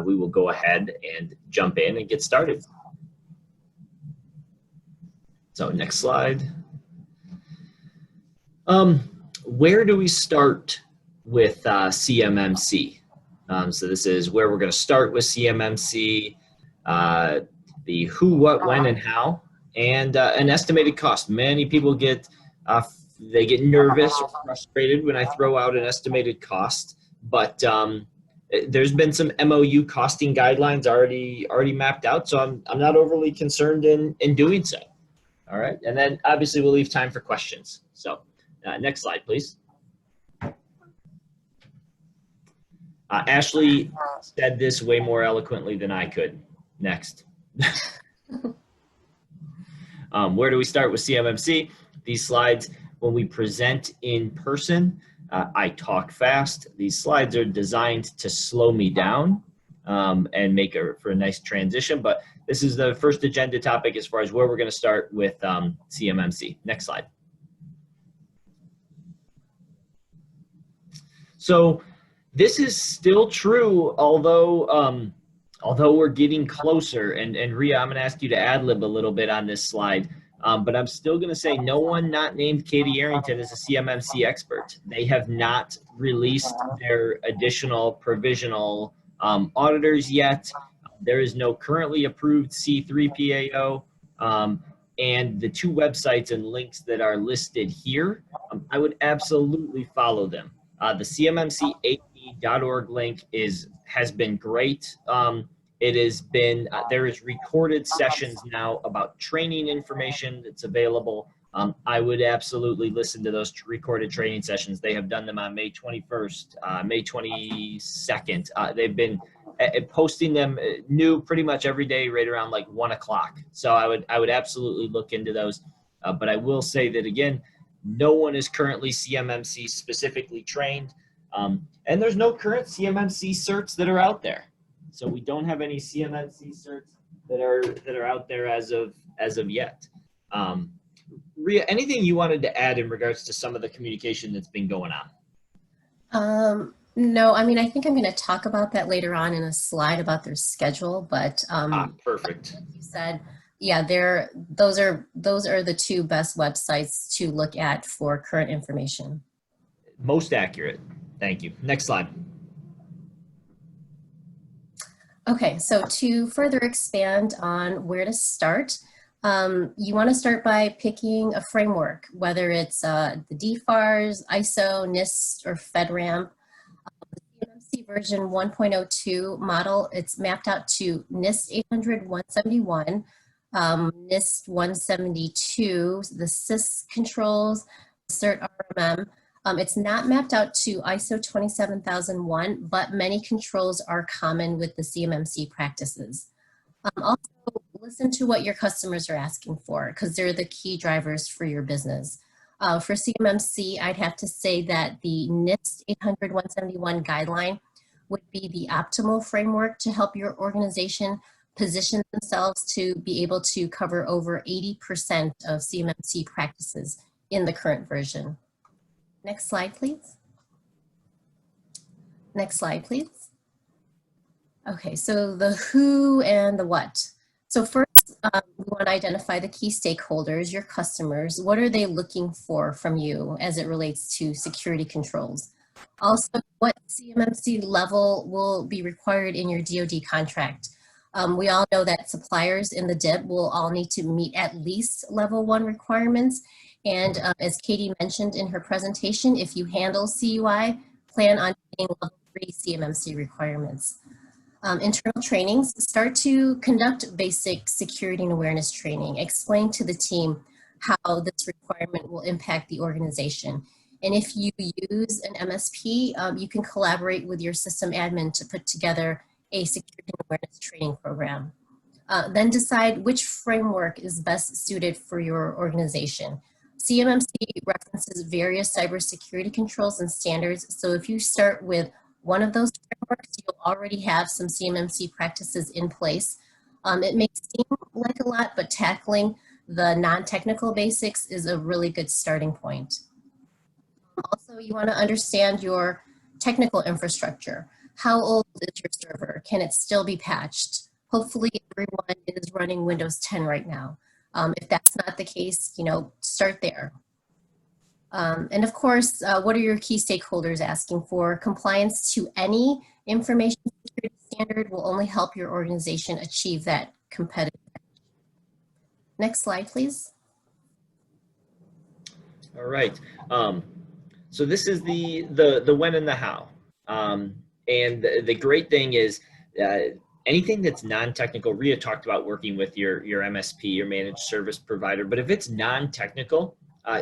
we will go ahead and jump in and get started. So next slide. Where do we start with CMMC? So this is where we're going to start with CMMC, the who, what, when, and how, and an estimated cost. Many people get they get nervous or frustrated when I throw out an estimated cost, but there's been some MOU costing guidelines already mapped out, so I'm not overly concerned in doing so. All right, and then obviously we'll leave time for questions. So next slide, please. Ashley said this way more eloquently than I could. Next. Where do we start with CMMC? These slides, when we present in person, I talk fast. These slides are designed to slow me down and make for a nice transition, but this is the first agenda topic as far as where we're going to start with CMMC. Next slide. So this is still true, although we're getting closer, and Rhia, I'm going to ask you to ad-lib a little bit on this slide, but I'm still going to say no one not named Katie Arrington is a CMMC expert. They have not released their additional provisional auditors yet. There is no currently approved C3 PAO, and the two websites and links that are listed here, I would absolutely follow them. The CMMCAE.org link has been great. It has been, there is recorded sessions now about training information that's available. I would absolutely listen to those recorded training sessions. They have done them on May 21st, May 22nd. They've been posting them new pretty much every day right around like 1 o'clock. So I would absolutely look into those. But I will say that again, no one is currently CMMC specifically trained. And there's no current CMMC certs that are out there. So we don't have any CMMC certs that are out there as of yet. Rhia, anything you wanted to add in regards to some of the communication that's been going on? No, I mean, I think I'm going to talk about that later on in a slide about their schedule, but perfect. Like you said, yeah, those are the two best websites to look at for current information. Most accurate. Thank you. Next slide. Okay, so to further expand on where to start, you want to start by picking a framework, whether it's the DFARS, ISO, NIST, or FedRAMP. The CMMC version 1.02 model, it's mapped out to NIST 800-171, NIST 172, the CIS controls, CERT RMM. It's not mapped out to ISO 27001, but many controls are common with the CMMC practices. Also, listen to what your customers are asking for, because they're the key drivers for your business. For CMMC, I'd have to say that the NIST 800-171 guideline would be the optimal framework to help your organization position themselves to be able to cover over 80% of CMMC practices in the current version. Next slide, please. Next slide, please. Okay, so the who and the what. So first, we want to identify the key stakeholders, your customers. What are they looking for from you as it relates to security controls? Also, what CMMC level will be required in your DoD contract? We all know that suppliers in the DIB will all need to meet at least level 1 requirements. And as Katie mentioned in her presentation, if you handle CUI, plan on meeting level 3 CMMC requirements. Internal trainings, start to conduct basic security and awareness training. Explain to the team how this requirement will impact the organization. And if you use an MSP, you can collaborate with your system admin to put together a security and awareness training program. Then decide which framework is best suited for your organization. CMMC references various cybersecurity controls and standards, so if you start with one of those frameworks, you'll already have some CMMC practices in place. It may seem like a lot, but tackling the non-technical basics is a really good starting point. Also, you want to understand your technical infrastructure. How old is your server? Can it still be patched? Hopefully everyone is running Windows 10 right now. If that's not the case, start there. And of course, what are your key stakeholders asking for? Compliance to any information security standard will only help your organization achieve that competitive edge. Next slide, please. All right. So this is the when and the how. And the great thing is anything that's non-technical. Rhia talked about working with your MSP, your managed service provider, but if it's non-technical,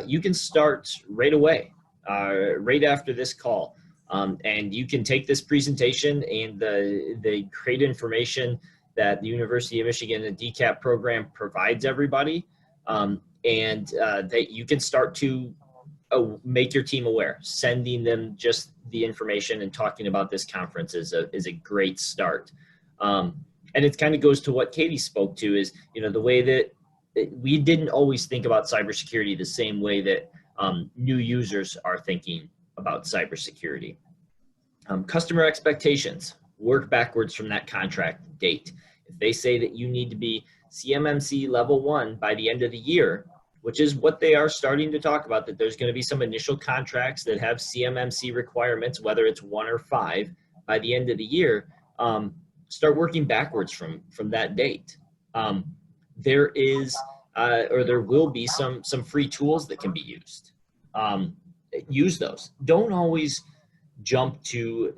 you can start right away, right after this call. And you can take this presentation and the great information that the University of Michigan and DCAP program provides everybody, and that you can start to make your team aware. Sending them just the information and talking about this conference is a great start. And it kind of goes to what Katie spoke to is, the way that we didn't always think about cybersecurity the same way that new users are thinking about cybersecurity. Customer expectations, work backwards from that contract date. If they say that you need to be CMMC level 1 by the end of the year, which is what they are starting to talk about, that there's going to be some initial contracts that have CMMC requirements, whether it's 1 or 5 by the end of the year, start working backwards from that date. There is, or there will be some free tools that can be used. Use those. Don't always jump to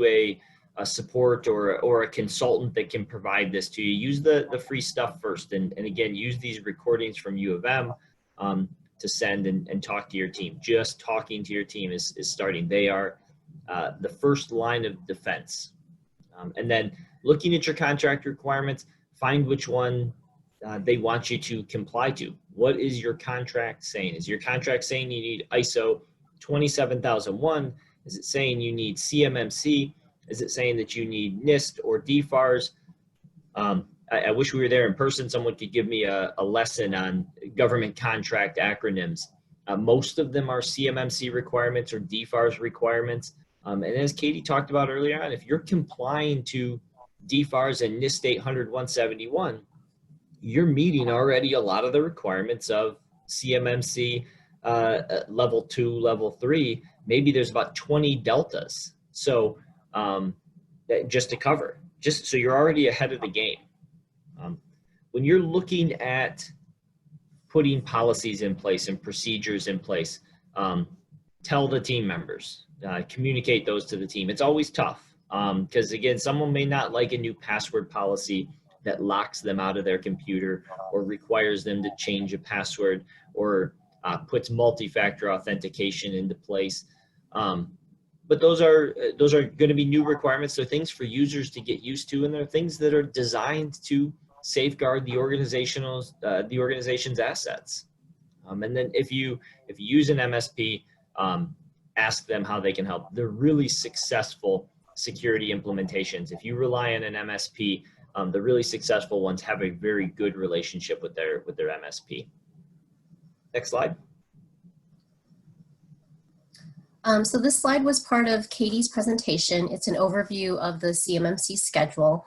a support or a consultant that can provide this to you. Use the free stuff first, and again, use these recordings from U of M to send and talk to your team. Just talking to your team is starting. They are the first line of defense. And then looking at your contract requirements, find which one they want you to comply to. What is your contract saying? Is your contract saying you need ISO 27001? Is it saying you need CMMC? Is it saying that you need NIST or DFARS? I wish we were there in person. Someone could give me a lesson on government contract acronyms. Most of them are CMMC requirements or DFARS requirements. And as Katie talked about earlier on, if you're complying to DFARS and NIST 800-171, you're meeting already a lot of the requirements of CMMC level 2, level 3. Maybe there's about 20 deltas. So just to cover, just so you're already ahead of the game. When you're looking at putting policies in place and procedures in place, tell the team members, communicate those to the team. It's always tough because again, someone may not like a new password policy that locks them out of their computer or requires them to change a password or puts multi-factor authentication into place. But those are going to be new requirements. They're things for users to get used to, and they're things that are designed to safeguard the organization's assets. And then if you use an MSP, ask them how they can help. They're really successful security implementations. If you rely on an MSP, the really successful ones have a very good relationship with their MSP. Next slide. So this slide was part of Katie's presentation. It's an overview of the CMMC schedule.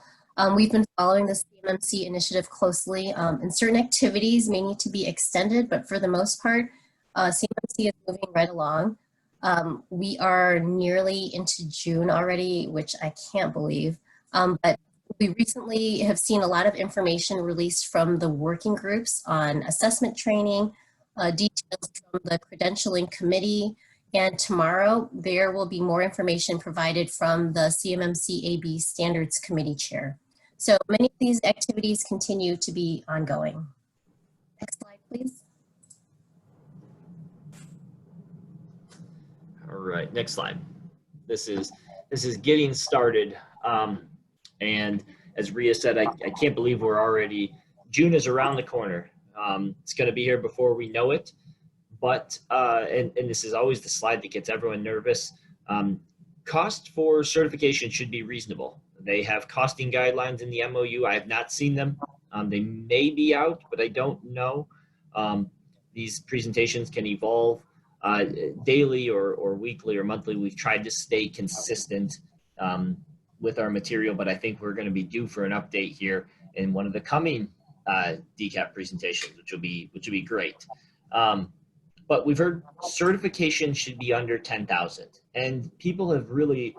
We've been following the CMMC initiative closely, and certain activities may need to be extended, but for the most part, CMMC is moving right along. We are nearly into June already, which I can't believe, but we recently have seen a lot of information released from the working groups on assessment training, details from the credentialing committee, and tomorrow there will be more information provided from the CMMC AB Standards Committee Chair. So many of these activities continue to be ongoing. Next slide, please. All right, next slide. This is getting started. And as Rhia said, I can't believe we're already, June is around the corner. It's going to be here before we know it. But, and this is always the slide that gets everyone nervous, cost for certification should be reasonable. They have costing guidelines in the MOU. I have not seen them. They may be out, but I don't know. These presentations can evolve. daily or weekly or monthly. We've tried to stay consistent with our material, but I think we're going to be due for an update here in one of the coming DCAP presentations, which will be great. But we've heard certification should be under 10,000, and people have really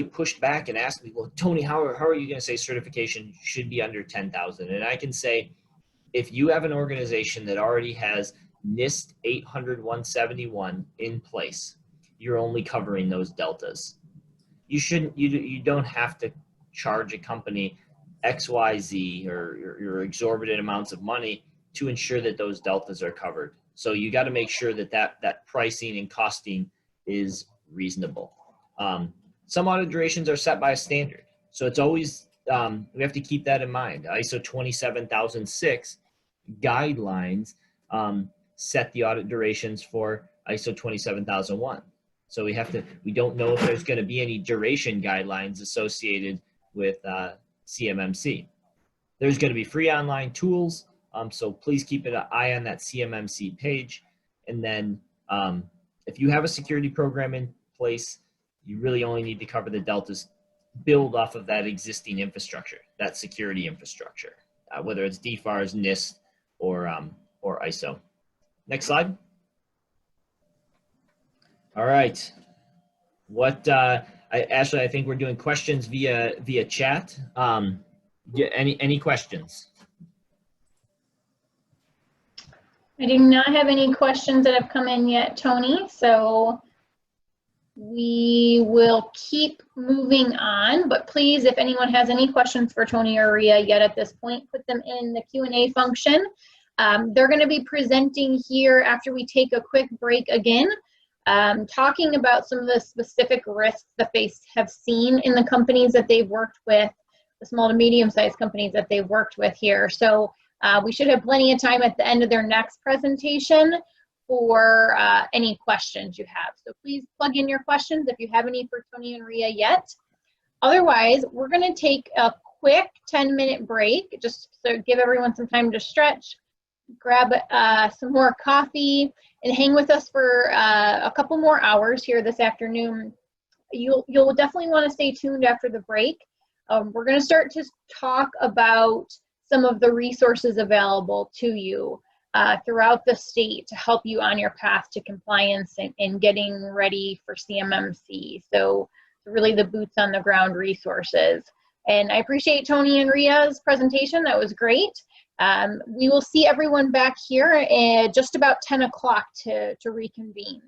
pushed back and asked me, well, Tony, how are you going to say certification should be under 10,000? And I can say, if you have an organization that already has NIST 800-171 in place, you're only covering those deltas. You don't have to charge a company XYZ or exorbitant amounts of money to ensure that those deltas are covered. So you got to make sure that pricing and costing is reasonable. Some audit durations are set by a standard. So it's always, we have to keep that in mind. ISO 27006 guidelines set the audit durations for ISO 27001. So we don't know if there's going to be any duration guidelines associated with CMMC. There's going to be free online tools. So please keep an eye on that CMMC page. And then if you have a security program in place, you really only need to cover the deltas, build off of that existing infrastructure, that security infrastructure, whether it's DFARS, NIST, or ISO. Next slide. All right. Ashley, I think we're doing questions via chat. Any questions? I do not have any questions that have come in yet, Tony, so we will keep moving on, but please, if anyone has any questions for Tony or Rhia yet at this point, put them in the Q&A function. They're going to be presenting here after we take a quick break again, talking about some of the specific risks that they have seen in the companies that they've worked with, the small to medium-sized companies that they've worked with here. So we should have plenty of time at the end of their next presentation for any questions you have. So please plug in your questions if you have any for Tony and Rhia yet. Otherwise, we're going to take a quick 10-minute break, just to give everyone some time to stretch, grab some more coffee, and hang with us for a couple more hours here this afternoon. You'll definitely want to stay tuned after the break. We're going to start to talk about some of the resources available to you throughout the state to help you on your path to compliance and getting ready for CMMC. So really the boots on the ground resources. And I appreciate Tony and Rhia's presentation. That was great. We will see everyone back here at just about 10 o'clock to reconvene.